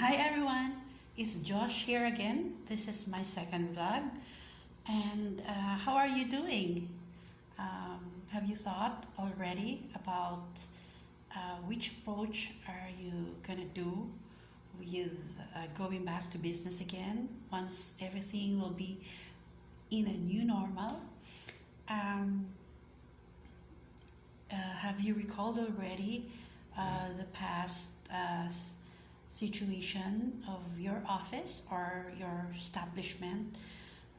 Hi everyone, it's Josh here again. This is my second vlog. And how are you doing? Have you thought already about which approach are you gonna do with going back to business again once everything will be in a new normal? Um, have you recalled already the past situation of your office or your establishment?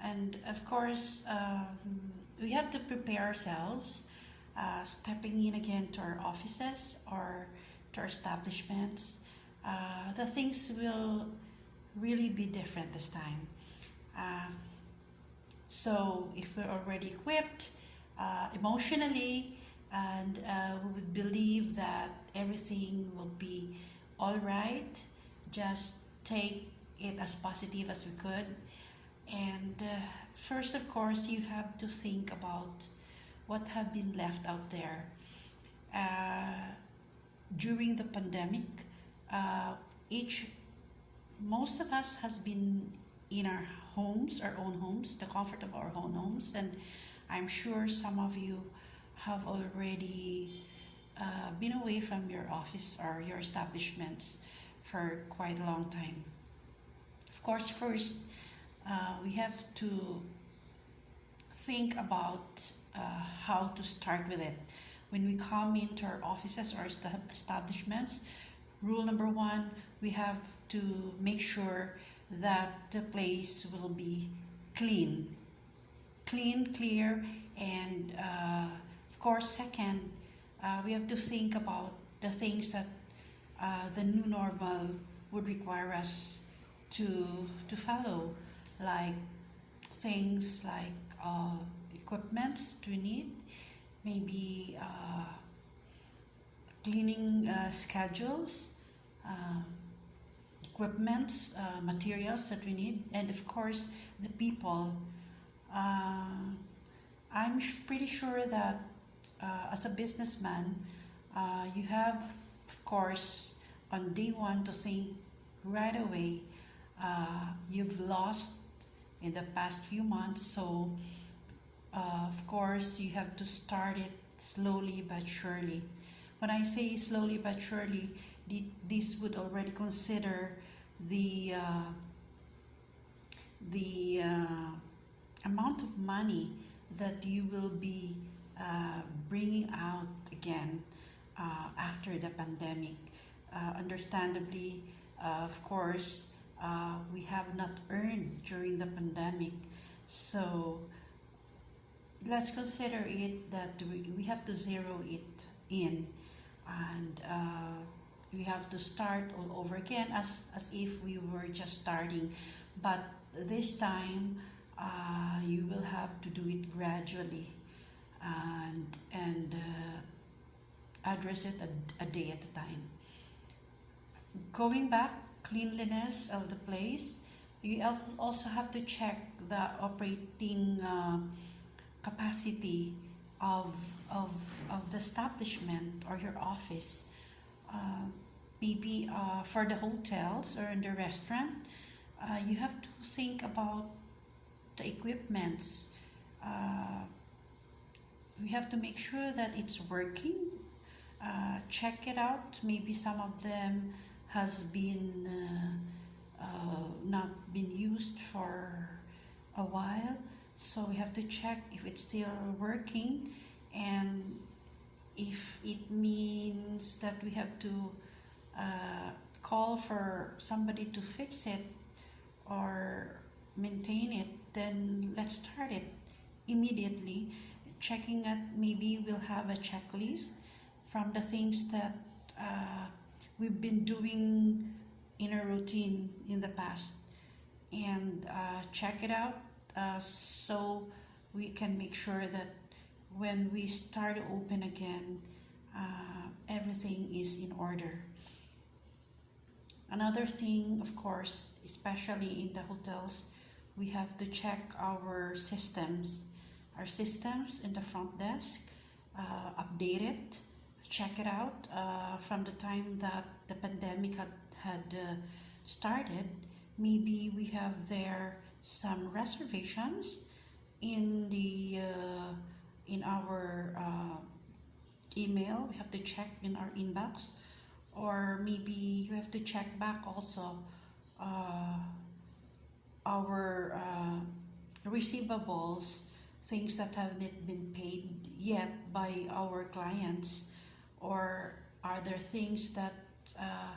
And of course, we have to prepare ourselves, stepping in again to our offices or to our establishments. The things will really be different this time. Uh, so, if we're already equipped emotionally, and we would believe that everything will be all right, just take it as positive as we could. And first, of course, you have to think about what have been left out there. Uh, During the pandemic, uh, each most of us has been in our homes, our own homes, the comfort of our own homes, and I'm sure some of you have already been away from your office or your establishments for quite a long time. Of course, first we have to think about how to start with it. When we come into our offices or establishments, rule number one, we have to make sure that the place will be clean, clear, and of course, second, we have to think about the things that the new normal would require us to to follow, like things like equipments do we need, maybe cleaning schedules, uh, equipments, materials that we need, and of course the people. Uh, I'm pretty sure that as a businessman, you have, of course, on day one to think right away. You've lost in the past few months, so of course, you have to start it slowly but surely. When I say slowly but surely, this would already consider the uh, the amount of money that you will be bringing out again after the pandemic. Understandably, of course, we have not earned during the pandemic, so let's consider it that we have to zero it in, and we have to start all over again as if we were just starting, but this time you will have to do it gradually and address it a day at a time. Going back, cleanliness of the place, you also have to check the operating capacity of, of, of the establishment or your office. Uh, Maybe for the hotels or in the restaurant, you have to think about the equipments. Uh, we have to make sure that it's working. Check it out. Maybe some of them has been not been used for a while, so we have to check if it's still working, and if it means that we have to uh, call for somebody to fix it or maintain it, then let's start it immediately. Checking that maybe we'll have a checklist from the things that we've been doing in a routine in the past, and check it out so we can make sure that when we start to open again, everything is in order. Another thing, of course, especially in the hotels, we have to check our systems. Our systems in the front desk, update it, check it out from the time that the pandemic had started, maybe we have there some reservations in the in our email. We have to check in our inbox, or maybe you have to check back also uh, our receivables, things that have not been paid yet by our clients, or are there things that uh,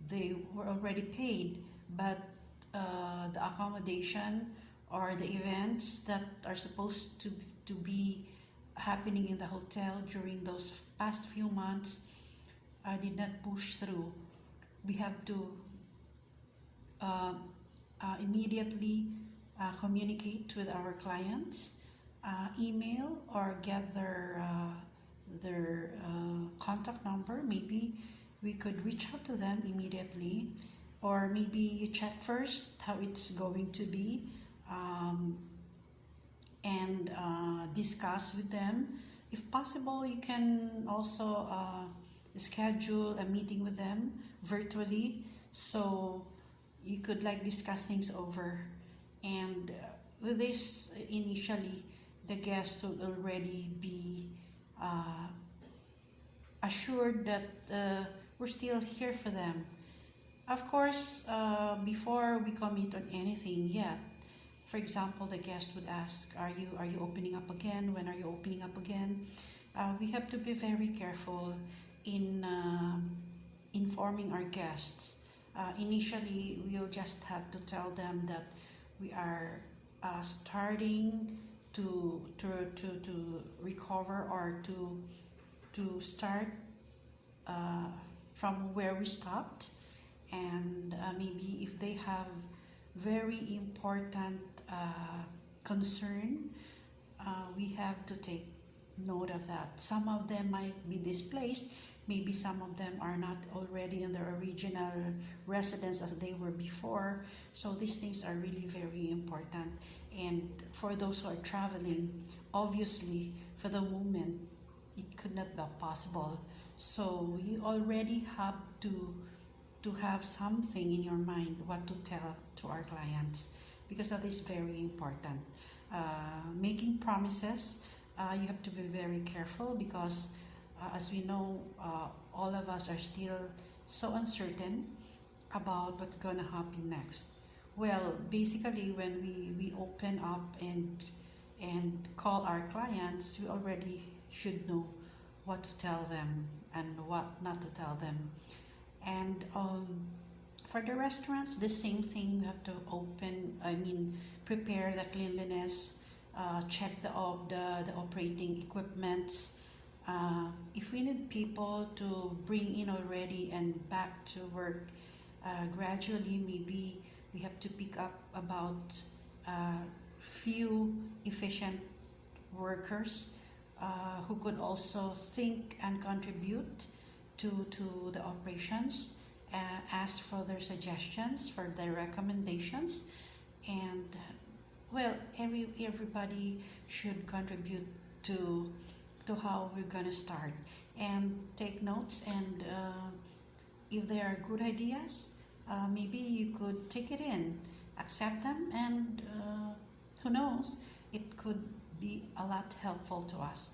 they were already paid, but the accommodation or the events that are supposed to be happening in the hotel during those past few months did not push through. We have to uh, immediately communicate with our clients, email or get their contact number. Maybe we could reach out to them immediately, or maybe you check first how it's going to be, um, and discuss with them. If possible, you can also schedule a meeting with them virtually, so you could like discuss things over. And with this, initially, the guests will already be uh, assured that we're still here for them. Of course, before we commit on anything yet, for example, the guest would ask, "Are you opening up again? When are you opening up again?" We have to be very careful in informing our guests. Initially, we'll just have to tell them that we are starting to recover, or to start uh, from where we stopped, and maybe if they have very important concern, we have to take note of that. Some of them might be displaced, maybe some of them are not already in their original residence as they were before, so these things are really very important. And for those who are traveling, obviously for the moment it could not be possible, so you already have to have something in your mind what to tell to our clients, because that is very important. Making promises, you have to be very careful, because as we know, all of us are still so uncertain about what's going to happen next. Well, basically, when we open up and call our clients, we already should know what to tell them and what not to tell them. And for the restaurants, the same thing. We have to prepare the cleanliness, check the operating equipment. If we need people to bring in already and back to work gradually, maybe we have to pick up about few efficient workers who could also think and contribute to the operations, ask for their suggestions, for their recommendations, and well, everybody should contribute to how we're gonna start, and take notes. And if there are good ideas, maybe you could take it in, accept them, and who knows, it could be a lot helpful to us.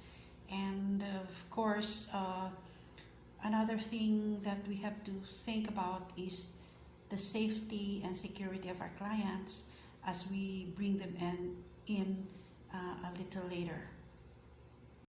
And of course, another thing that we have to think about is the safety and security of our clients as we bring them in a little later.